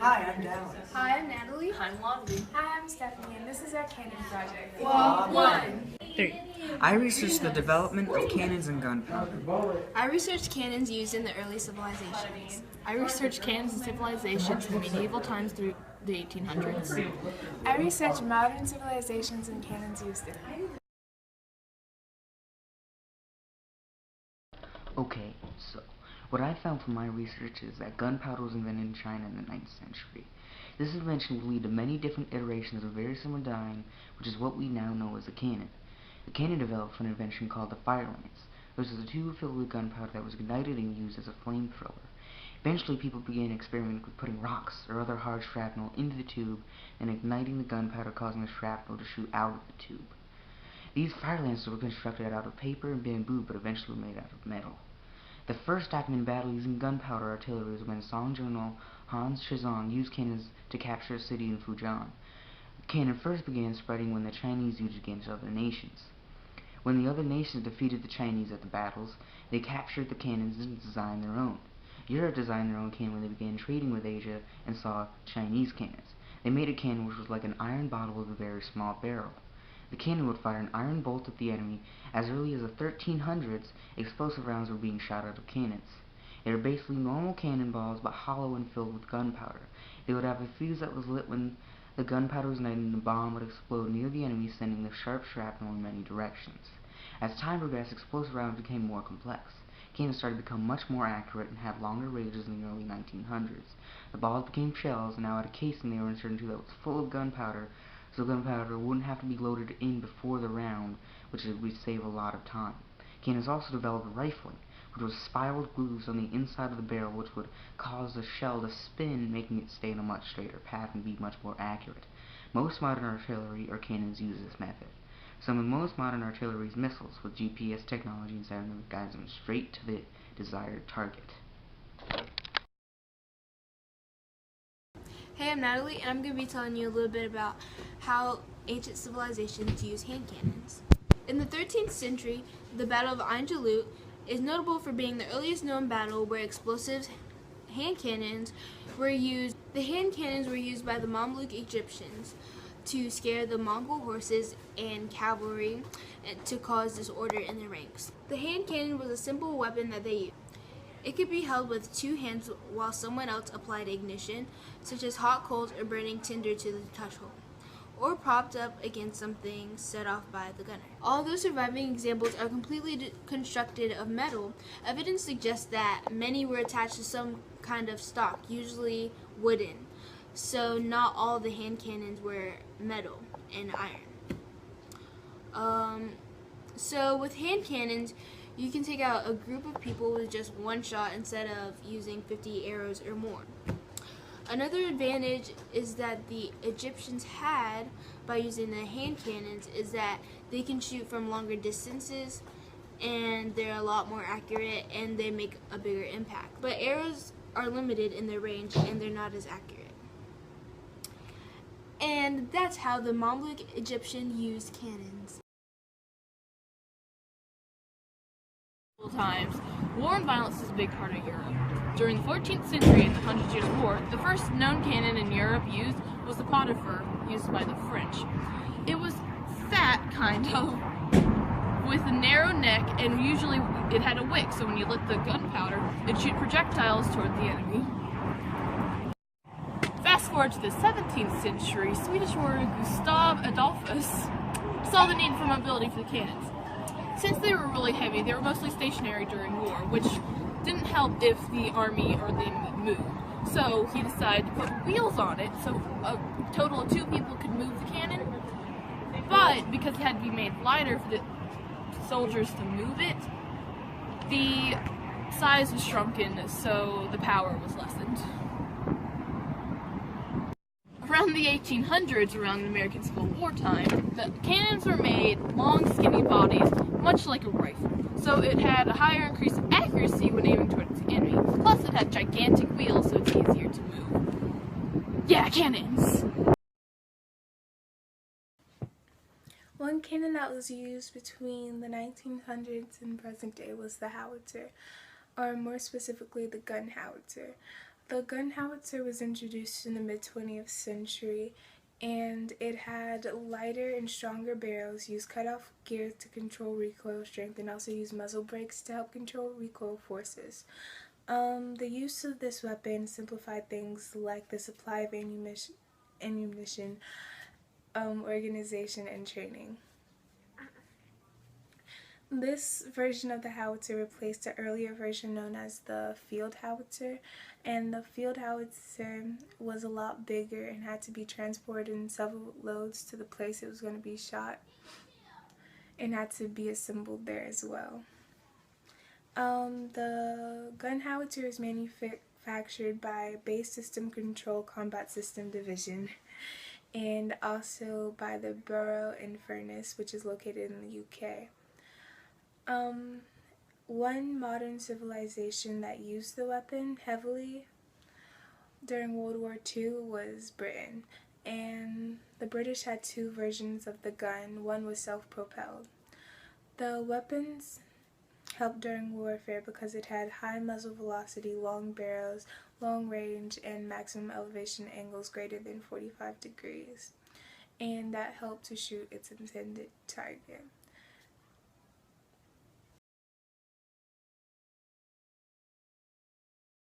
Hi, I'm Dallas. Hi, I'm Natalie. I'm Lonzy. Hi, I'm Stephanie, and this is our cannon project. Well, one. 3. I researched the development of cannons and gunpowder. I researched cannons used in the early civilizations. I researched cannons and civilizations from medieval times through the 1800s. I researched modern civilizations and cannons used in them. Okay, so what I found from my research is that gunpowder was invented in China in the 9th century. This invention would lead to many different iterations of a very similar design, which is what we now know as a cannon. The cannon developed from an invention called the fire lance. This was a tube filled with gunpowder that was ignited and used as a flamethrower. Eventually, people began experimenting with putting rocks or other hard shrapnel into the tube and igniting the gunpowder, causing the shrapnel to shoot out of the tube. These fire lances were constructed out of paper and bamboo, but eventually were made out of metal. The first documented battle using gunpowder artillery was when Song General Han Shizong used cannons to capture a city in Fujian. The cannon first began spreading when the Chinese used it against other nations. When the other nations defeated the Chinese at the battles, they captured the cannons and designed their own. Europe designed their own cannon when they began trading with Asia and saw Chinese cannons. They made a cannon which was like an iron bottle with a very small barrel. The cannon would fire an iron bolt at the enemy. As early as the 1300s, explosive rounds were being shot out of cannons. They were basically normal cannonballs, but hollow and filled with gunpowder. They would have a fuse that was lit when the gunpowder was ignited and the bomb would explode near the enemy, sending the sharp shrapnel in many directions. As time progressed, explosive rounds became more complex. Cannons started to become much more accurate and had longer ranges in the early 1900s. The balls became shells, and now had a casing they were inserted into that was full of gunpowder, so gunpowder wouldn't have to be loaded in before the round, which would save a lot of time. Cannons also developed rifling, which was spiraled grooves on the inside of the barrel, which would cause the shell to spin, making it stay in a much straighter path and be much more accurate. Most modern artillery or cannons use this method. Some of most modern artillery is missiles with GPS technology inside them that guides them straight to the desired target. Hey, I'm Natalie, and I'm going to be telling you a little bit about how ancient civilizations use hand cannons. In the 13th century, the Battle of Ain Jalut is notable for being the earliest known battle where explosive hand cannons were used. The hand cannons were used by the Mamluk Egyptians to scare the Mongol horses and cavalry and to cause disorder in their ranks. The hand cannon was a simple weapon that they used. It could be held with two hands while someone else applied ignition, such as hot coals or burning tinder to the touch hole, or propped up against something set off by the gunner. Although surviving examples are completely constructed of metal, evidence suggests that many were attached to some kind of stock, usually wooden, so not all the hand cannons were metal and iron. So with hand cannons, you can take out a group of people with just one shot instead of using 50 arrows or more. Another advantage is that the Egyptians had by using the hand cannons is that they can shoot from longer distances and they're a lot more accurate and they make a bigger impact. But arrows are limited in their range and they're not as accurate. And that's how the Mamluk Egyptian used cannons. Times, war and violence is a big part of Europe. During the 14th century and the Hundred Years' War, the first known cannon in Europe used was the pot au feu, used by the French. It was fat, kind of, with a narrow neck, and usually it had a wick, so when you lit the gunpowder, it'd shoot projectiles toward the enemy. Fast forward to the 17th century, Swedish warrior Gustav Adolphus saw the need for mobility for the cannons. Since they were really heavy, they were mostly stationary during war, which didn't help if the army or the enemy moved. So he decided to put wheels on it, so a total of 2 people could move the cannon. But because it had to be made lighter for the soldiers to move it, the size was shrunken, so the power was lessened. Around the 1800s, around the American Civil War time, the cannons were made long, skinny bodies, much like a rifle. So it had a higher increase of accuracy when aiming towards the enemy. Plus, it had gigantic wheels, so it's easier to move. Yeah, cannons! One cannon that was used between the 1900s and present day was the howitzer, or more specifically the gun howitzer. The gun howitzer was introduced in the mid-20th century, and it had lighter and stronger barrels, used cut-off gears to control recoil strength, and also used muzzle brakes to help control recoil forces. The use of this weapon simplified things like the supply of ammunition, organization, and training. This version of the howitzer replaced the earlier version known as the field howitzer, and the field howitzer was a lot bigger and had to be transported in several loads to the place it was going to be shot, and had to be assembled there as well. The gun howitzer is manufactured by Base System Control Combat System Division, and also by the Barrow-in-Furness, which is located in the UK. One modern civilization that used the weapon heavily during World War II was Britain, and the British had two versions of the gun. One was self-propelled. The weapons helped during warfare because it had high muzzle velocity, long barrels, long range, and maximum elevation angles greater than 45 degrees, and that helped to shoot its intended target.